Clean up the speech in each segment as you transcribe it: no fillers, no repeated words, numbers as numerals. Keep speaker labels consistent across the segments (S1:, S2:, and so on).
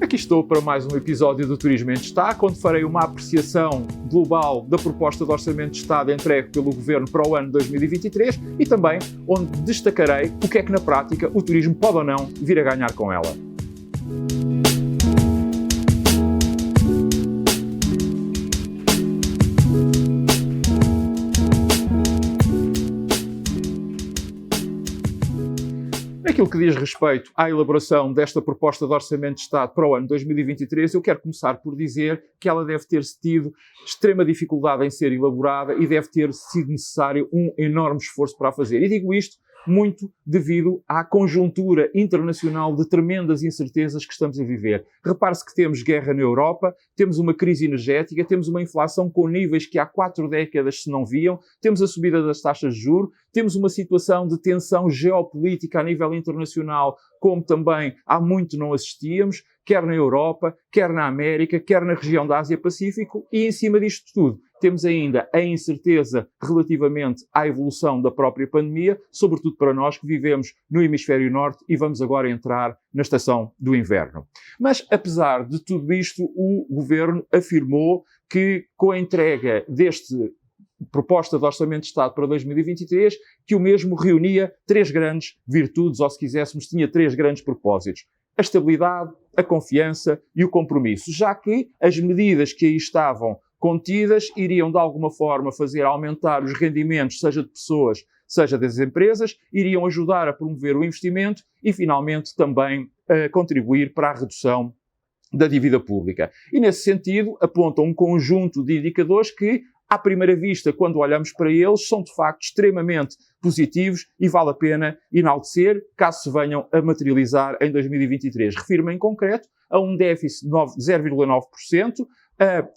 S1: Aqui estou para mais um episódio do Turismo em Destaque, onde farei uma apreciação global da proposta de Orçamento de Estado entregue pelo Governo para o ano 2023 e também onde destacarei o que é que na prática o turismo pode ou não vir a ganhar com ela. Naquilo que diz respeito à elaboração desta proposta de Orçamento de Estado para o ano 2023, eu quero começar por dizer que ela deve ter tido extrema dificuldade em ser elaborada e deve ter sido necessário um enorme esforço para a fazer. E digo isto muito devido à conjuntura internacional de tremendas incertezas que estamos a viver. Repare-se que temos guerra na Europa, temos uma crise energética, temos uma inflação com níveis que há 4 décadas se não viam, temos a subida das taxas de juros, temos uma situação de tensão geopolítica a nível internacional, como também há muito não assistíamos, quer na Europa, quer na América, quer na região da Ásia-Pacífico, e em cima disto tudo temos ainda a incerteza relativamente à evolução da própria pandemia, sobretudo para nós que vivemos no hemisfério norte e vamos agora entrar na estação do inverno. Mas, apesar de tudo isto, o Governo afirmou que com a entrega deste proposta de Orçamento de Estado para 2023, que o mesmo reunia 3 grandes virtudes, ou se quiséssemos, tinha 3 grandes propósitos: a estabilidade, a confiança e o compromisso, já que as medidas que aí estavam contidas iriam de alguma forma fazer aumentar os rendimentos, seja de pessoas, seja das empresas, iriam ajudar a promover o investimento e finalmente também contribuir para a redução da dívida pública. E nesse sentido apontam um conjunto de indicadores que, à primeira vista, quando olhamos para eles, são de facto extremamente positivos e vale a pena enaltecer, caso se venham a materializar em 2023. Refiro-me em concreto a um déficit de 0,9%, a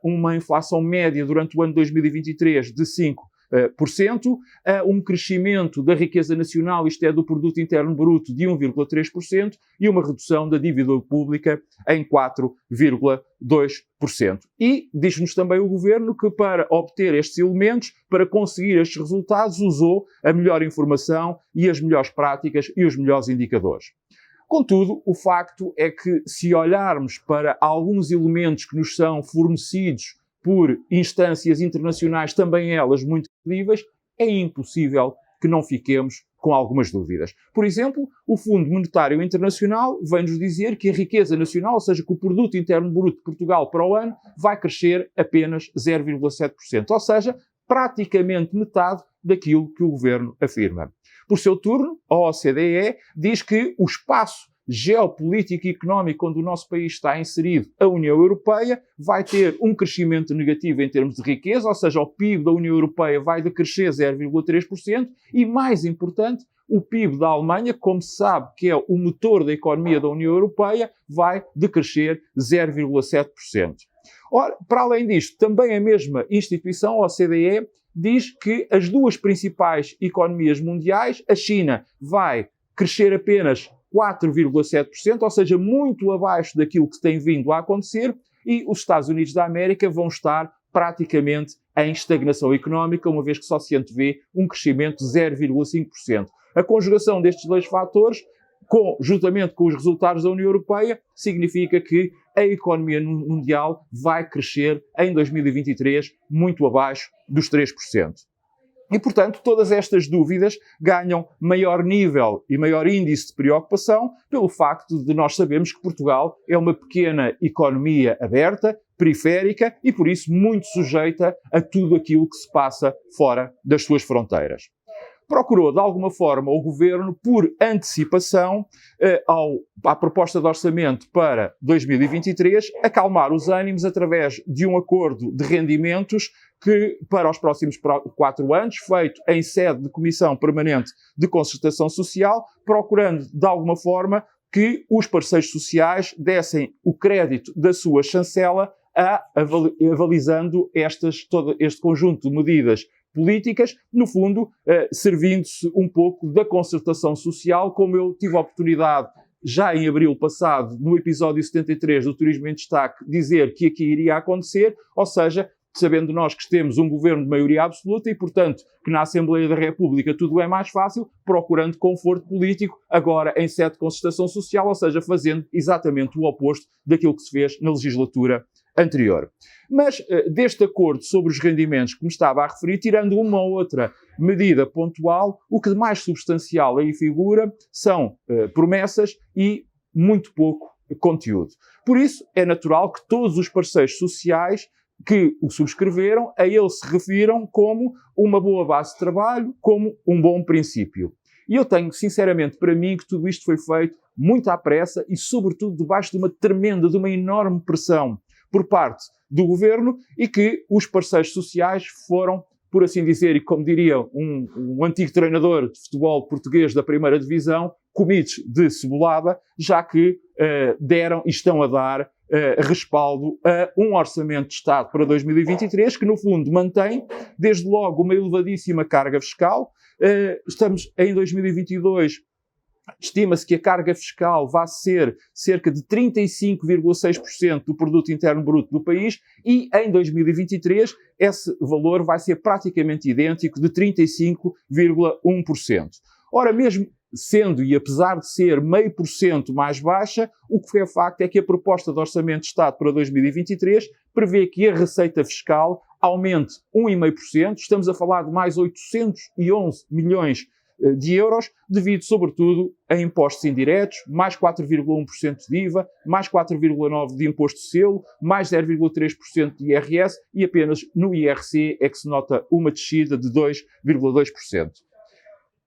S1: uma inflação média durante o ano 2023 de 5%, a um crescimento da riqueza nacional, isto é, do produto interno bruto, de 1,3% e uma redução da dívida pública em 4,2%. E diz-nos também o Governo que para obter estes elementos, para conseguir estes resultados, usou a melhor informação e as melhores práticas e os melhores indicadores. Contudo, o facto é que, se olharmos para alguns elementos que nos são fornecidos por instâncias internacionais, também elas muito credíveis, é impossível que não fiquemos com algumas dúvidas. Por exemplo, o Fundo Monetário Internacional vem-nos dizer que a riqueza nacional, ou seja, que o produto interno bruto de Portugal para o ano, vai crescer apenas 0,7%, ou seja, praticamente metade daquilo que o Governo afirma. Por seu turno, a OCDE diz que o espaço geopolítico e económico onde o nosso país está inserido, a União Europeia, vai ter um crescimento negativo em termos de riqueza, ou seja, o PIB da União Europeia vai decrescer 0,3% e, mais importante, o PIB da Alemanha, como se sabe que é o motor da economia da União Europeia, vai decrescer 0,7%. Ora, para além disto, também a mesma instituição, a OCDE, diz que as 2 principais economias mundiais, a China vai crescer apenas 4,7%, ou seja, muito abaixo daquilo que tem vindo a acontecer, e os Estados Unidos da América vão estar praticamente em estagnação económica, uma vez que só se antevê um crescimento de 0,5%. A conjugação destes 2 fatores, juntamente com os resultados da União Europeia, significa que a economia mundial vai crescer em 2023 muito abaixo dos 3%. E, portanto, todas estas dúvidas ganham maior nível e maior índice de preocupação pelo facto de nós sabermos que Portugal é uma pequena economia aberta, periférica e, por isso, muito sujeita a tudo aquilo que se passa fora das suas fronteiras. Procurou, de alguma forma, o Governo, por antecipação à proposta de orçamento para 2023, acalmar os ânimos através de um acordo de rendimentos que, para os próximos 4 anos, feito em sede de Comissão Permanente de Concertação Social, procurando, de alguma forma, que os parceiros sociais dessem o crédito da sua chancela avalizando todo este conjunto de medidas políticas, no fundo, servindo-se um pouco da concertação social, como eu tive a oportunidade, já em abril passado, no episódio 73 do Turismo em Destaque, dizer que aqui iria acontecer, ou seja, sabendo nós que temos um governo de maioria absoluta e, portanto, que na Assembleia da República tudo é mais fácil, procurando conforto político, agora em sede de concertação social, ou seja, fazendo exatamente o oposto daquilo que se fez na legislatura anterior. Mas deste acordo sobre os rendimentos que me estava a referir, tirando uma ou outra medida pontual, o que de mais substancial aí figura são promessas e muito pouco conteúdo. Por isso, é natural que todos os parceiros sociais que o subscreveram, a ele se refiram como uma boa base de trabalho, como um bom princípio. E eu tenho, sinceramente, para mim, que tudo isto foi feito muito à pressa e, sobretudo, debaixo de uma tremenda, de uma enorme pressão por parte do governo e que os parceiros sociais foram, por assim dizer, e como diria um antigo treinador de futebol português da primeira divisão, comidos de cebolada, já que deram e estão a dar respaldo a um orçamento de Estado para 2023 que, no fundo, mantém, desde logo, uma elevadíssima carga fiscal. Estamos em 2022, estima-se que a carga fiscal vai ser cerca de 35,6% do produto interno bruto do país e, em 2023, esse valor vai ser praticamente idêntico, de 35,1%. Ora, mesmo sendo e apesar de ser 0,5% mais baixa, o que é facto é que a proposta de Orçamento de Estado para 2023 prevê que a receita fiscal aumente 1,5%, estamos a falar de mais 811 milhões de euros, devido sobretudo a impostos indiretos, mais 4,1% de IVA, mais 4,9% de imposto de selo, mais 0,3% de IRS e apenas no IRC é que se nota uma descida de 2,2%.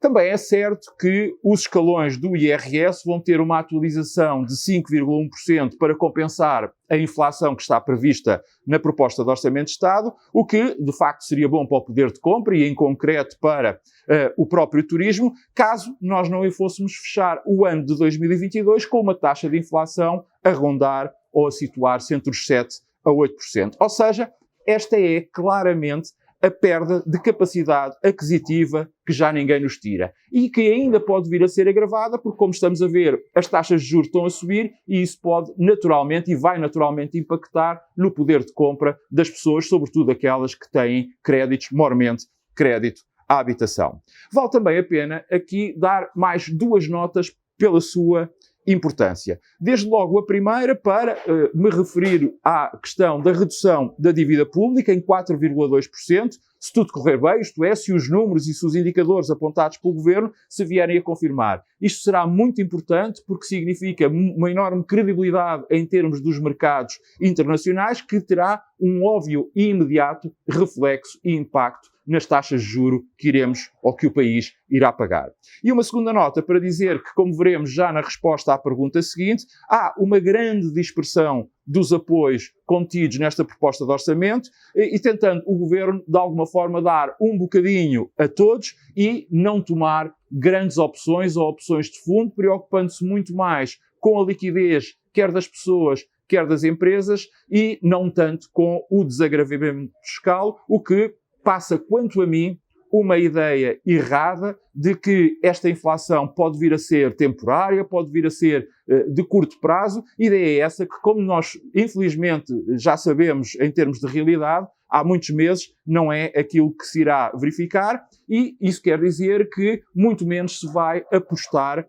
S1: Também é certo que os escalões do IRS vão ter uma atualização de 5,1% para compensar a inflação que está prevista na proposta de Orçamento de Estado, o que, de facto, seria bom para o poder de compra e, em concreto, para o próprio turismo, caso nós não fôssemos fechar o ano de 2022 com uma taxa de inflação a rondar ou a situar-se entre os 7% a 8%. Ou seja, esta é claramente a perda de capacidade aquisitiva que já ninguém nos tira. E que ainda pode vir a ser agravada, porque, como estamos a ver, as taxas de juros estão a subir e isso pode naturalmente e vai naturalmente impactar no poder de compra das pessoas, sobretudo aquelas que têm créditos, mormente crédito à habitação. Vale também a pena aqui dar mais duas notas pela sua importância. Desde logo a primeira, para me referir à questão da redução da dívida pública em 4,2%, se tudo correr bem, isto é, se os números e se os indicadores apontados pelo Governo se vierem a confirmar. Isto será muito importante porque significa uma enorme credibilidade em termos dos mercados internacionais, que terá um óbvio e imediato reflexo e impacto nas taxas de juro que iremos ou que o país irá pagar. E uma segunda nota para dizer que, como veremos já na resposta à pergunta seguinte, há uma grande dispersão dos apoios contidos nesta proposta de orçamento e tentando o Governo, de alguma forma, dar um bocadinho a todos e não tomar grandes opções ou opções de fundo, preocupando-se muito mais com a liquidez, quer das pessoas, quer das empresas, e não tanto com o desagravamento fiscal, o que passa, quanto a mim, uma ideia errada de que esta inflação pode vir a ser temporária, pode vir a ser de curto prazo. Ideia é essa que, como nós, infelizmente, já sabemos em termos de realidade, há muitos meses não é aquilo que se irá verificar e isso quer dizer que muito menos se vai apostar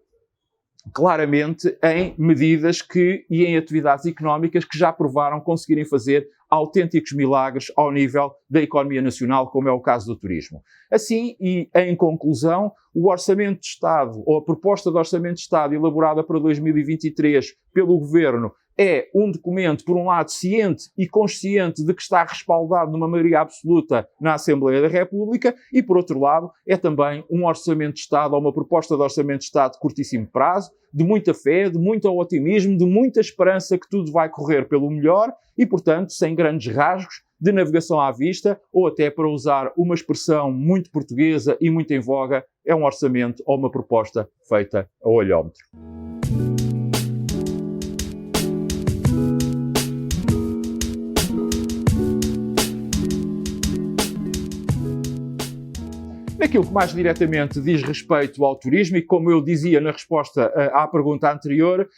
S1: claramente em medidas e em atividades económicas que já provaram conseguirem fazer autênticos milagres ao nível da economia nacional, como é o caso do turismo. Assim, e em conclusão, o Orçamento de Estado, ou a proposta de Orçamento de Estado elaborada para 2023 pelo Governo, é um documento, por um lado, ciente e consciente de que está respaldado numa maioria absoluta na Assembleia da República e, por outro lado, é também um Orçamento de Estado ou uma proposta de Orçamento de Estado de curtíssimo prazo, de muita fé, de muito otimismo, de muita esperança que tudo vai correr pelo melhor e, portanto, sem grandes rasgos, de navegação à vista, ou até, para usar uma expressão muito portuguesa e muito em voga, é um orçamento ou uma proposta feita a olhómetro. Aquilo que mais diretamente diz respeito ao turismo, e como eu dizia na resposta à pergunta anterior,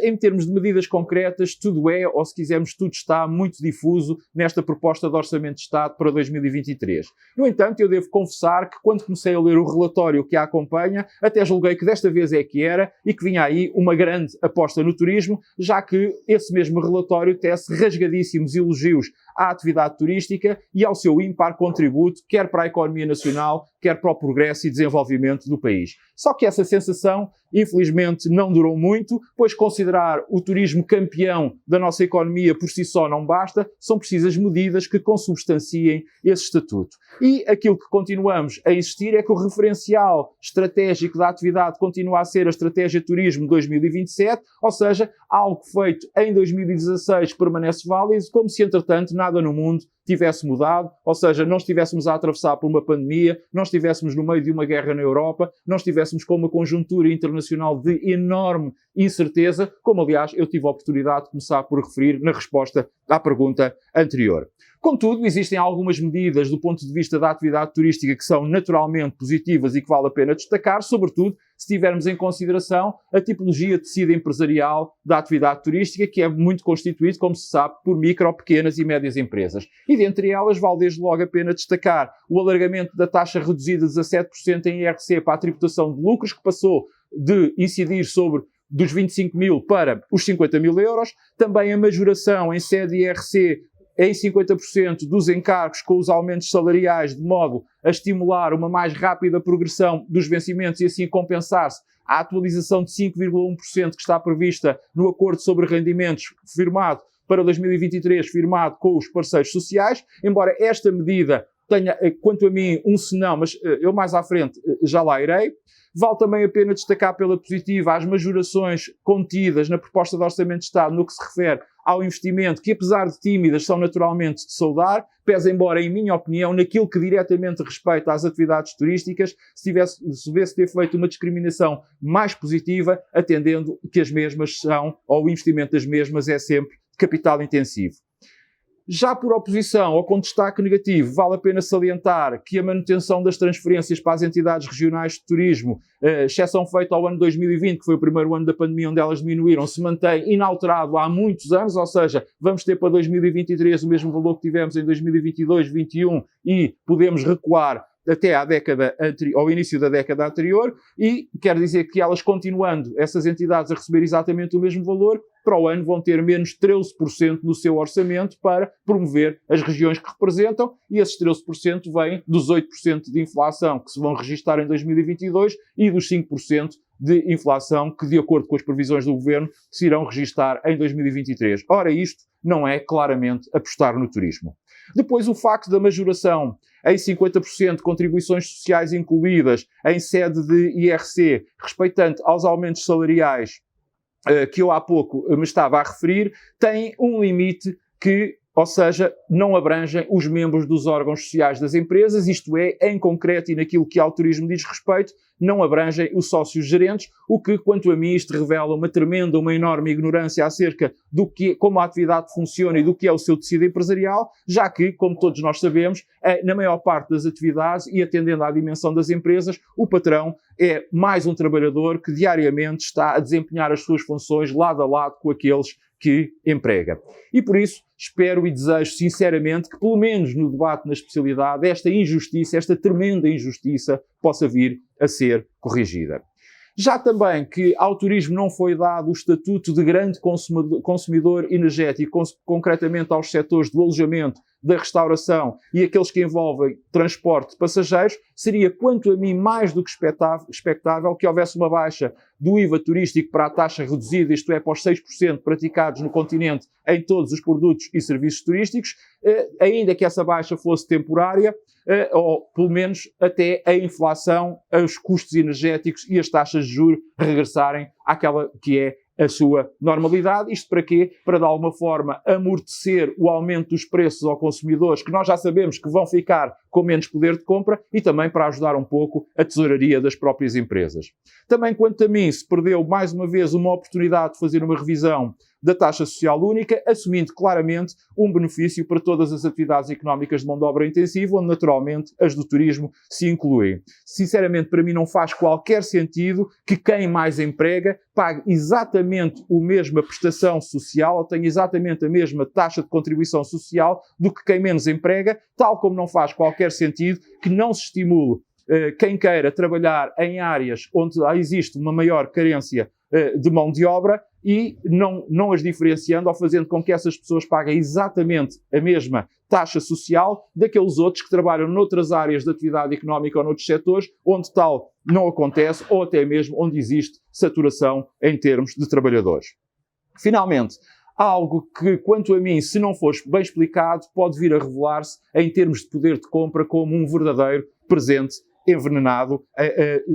S1: em termos de medidas concretas, tudo é, ou se quisermos, tudo está muito difuso nesta proposta de Orçamento de Estado para 2023. No entanto, eu devo confessar que quando comecei a ler o relatório que a acompanha, até julguei que desta vez é que era e que vinha aí uma grande aposta no turismo, já que esse mesmo relatório tece rasgadíssimos elogios à atividade turística e ao seu ímpar contributo, quer para a economia nacional, quer para o progresso e desenvolvimento do país. Só que essa sensação, infelizmente, não durou muito, pois considerar o turismo campeão da nossa economia por si só não basta, são precisas medidas que consubstanciem esse estatuto. E aquilo que continuamos a insistir é que o referencial estratégico da atividade continua a ser a Estratégia Turismo 2027, ou seja, algo feito em 2016 permanece válido, como se, entretanto, nada no mundo tivesse mudado, ou seja, não estivéssemos a atravessar por uma pandemia, não estivéssemos no meio de uma guerra na Europa, não estivéssemos com uma conjuntura internacional de enorme incerteza, como aliás eu tive a oportunidade de começar por referir na resposta à pergunta anterior. Contudo, existem algumas medidas do ponto de vista da atividade turística que são naturalmente positivas e que vale a pena destacar, sobretudo se tivermos em consideração a tipologia de tecido empresarial da atividade turística, que é muito constituído, como se sabe, por micro, pequenas e médias empresas. E dentre elas vale desde logo a pena destacar o alargamento da taxa reduzida de 17% em IRC para a tributação de lucros, que passou de incidir sobre dos 25 mil para os 50 mil euros, também a majoração em sede IRC em 50% dos encargos com os aumentos salariais, de modo a estimular uma mais rápida progressão dos vencimentos e assim compensar-se a atualização de 5,1% que está prevista no acordo sobre rendimentos firmado para 2023, firmado com os parceiros sociais, embora esta medida tenha, quanto a mim, um senão, mas eu mais à frente já lá irei. Vale também a pena destacar pela positiva as majorações contidas na proposta de Orçamento de Estado no que se refere ao investimento, que apesar de tímidas são naturalmente de saudar, pese embora, em minha opinião, naquilo que diretamente respeita às atividades turísticas, se devesse ter feito uma discriminação mais positiva, atendendo que as mesmas são, ou o investimento das mesmas é sempre de capital intensivo. Já por oposição ou com destaque negativo, vale a pena salientar que a manutenção das transferências para as entidades regionais de turismo, exceção feita ao ano 2020, que foi o primeiro ano da pandemia onde elas diminuíram, se mantém inalterado há muitos anos, ou seja, vamos ter para 2023 o mesmo valor que tivemos em 2022, 2021 e podemos recuar até ao início da década anterior, e quer dizer que elas continuando, essas entidades a receber exatamente o mesmo valor, para o ano vão ter menos 13% no seu orçamento para promover as regiões que representam, e esses 13% vêm dos 8% de inflação que se vão registrar em 2022 e dos 5% de inflação que, de acordo com as previsões do Governo, se irão registar em 2023. Ora, isto não é claramente apostar no turismo. Depois, o facto da majoração em 50% de contribuições sociais incluídas em sede de IRC, respeitante aos aumentos salariais que eu há pouco me estava a referir, tem um limite que, ou seja, não abrangem os membros dos órgãos sociais das empresas, isto é, em concreto e naquilo que ao turismo diz respeito, não abrangem os sócios gerentes, o que, quanto a mim, isto revela uma enorme ignorância acerca do que, como a atividade funciona e do que é o seu tecido empresarial, já que, como todos nós sabemos, na maior parte das atividades e atendendo à dimensão das empresas, o patrão é mais um trabalhador que diariamente está a desempenhar as suas funções lado a lado com aqueles que emprega. E por isso, espero e desejo sinceramente que, pelo menos no debate na especialidade, esta injustiça, esta tremenda injustiça, possa vir a ser corrigida. Já também que ao turismo não foi dado o estatuto de grande consumidor energético, concretamente aos setores do alojamento, da restauração e aqueles que envolvem transporte de passageiros, seria, quanto a mim, mais do que expectável que houvesse uma baixa do IVA turístico para a taxa reduzida, isto é, para os 6% praticados no continente em todos os produtos e serviços turísticos, ainda que essa baixa fosse temporária, ou pelo menos até a inflação, os custos energéticos e as taxas de juros regressarem àquela que é a sua normalidade. Isto para quê? Para, de alguma forma, amortecer o aumento dos preços aos consumidores, que nós já sabemos que vão ficar com menos poder de compra, e também para ajudar um pouco a tesouraria das próprias empresas. Também, quanto a mim, se perdeu mais uma vez uma oportunidade de fazer uma revisão da taxa social única, assumindo claramente um benefício para todas as atividades económicas de mão de obra intensiva, onde naturalmente as do turismo se incluem. Sinceramente, para mim não faz qualquer sentido que quem mais emprega pague exatamente a mesma prestação social ou tenha exatamente a mesma taxa de contribuição social do que quem menos emprega, tal como não faz qualquer sentido que não se estimule quem queira trabalhar em áreas onde existe uma maior carência de mão de obra e não as diferenciando ou fazendo com que essas pessoas paguem exatamente a mesma taxa social daqueles outros que trabalham noutras áreas de atividade económica ou noutros setores onde tal não acontece ou até mesmo onde existe saturação em termos de trabalhadores. Finalmente, há algo que, quanto a mim, se não for bem explicado, pode vir a revelar-se em termos de poder de compra como um verdadeiro presente envenenado,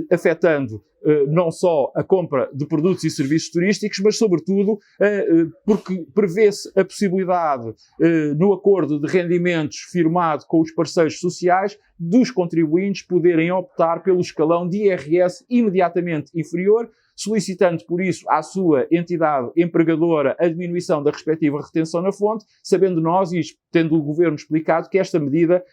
S1: afetando não só a compra de produtos e serviços turísticos, mas sobretudo porque prevê-se a possibilidade, no acordo de rendimentos firmado com os parceiros sociais, dos contribuintes poderem optar pelo escalão de IRS imediatamente inferior, solicitando, por isso, à sua entidade empregadora a diminuição da respectiva retenção na fonte, sabendo nós, e tendo o Governo explicado, que esta medida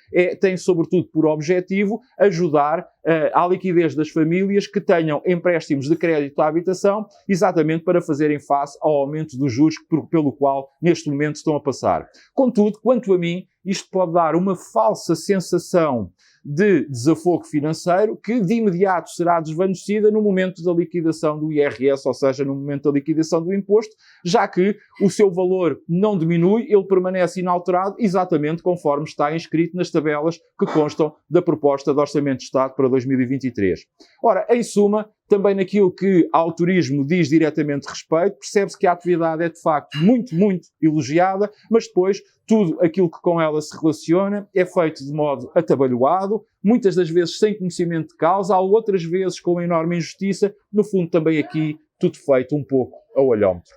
S1: tem, sobretudo, por objetivo ajudar à liquidez das famílias que tenham empréstimos de crédito à habitação, exatamente para fazerem face ao aumento dos juros pelo qual, neste momento, estão a passar. Contudo, quanto a mim, isto pode dar uma falsa sensação de desafogo financeiro que de imediato será desvanecida no momento da liquidação do IRS, ou seja, no momento da liquidação do imposto, já que o seu valor não diminui, ele permanece inalterado exatamente conforme está inscrito nas tabelas que constam da proposta de Orçamento de Estado para 2023. Ora, em suma, também naquilo que ao turismo diz diretamente respeito, percebe-se que a atividade é de facto muito, muito elogiada, mas depois tudo aquilo que com ela se relaciona é feito de modo atabalhoado, muitas das vezes sem conhecimento de causa, outras vezes com uma enorme injustiça, no fundo também aqui tudo feito um pouco a olhómetro.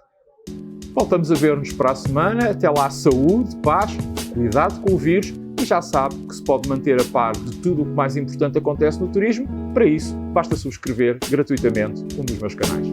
S1: Voltamos a ver-nos para a semana, até lá saúde, paz, cuidado com o vírus e já sabe que se pode manter a par de tudo o que mais importante acontece no turismo. Para isso, basta subscrever gratuitamente um dos meus canais.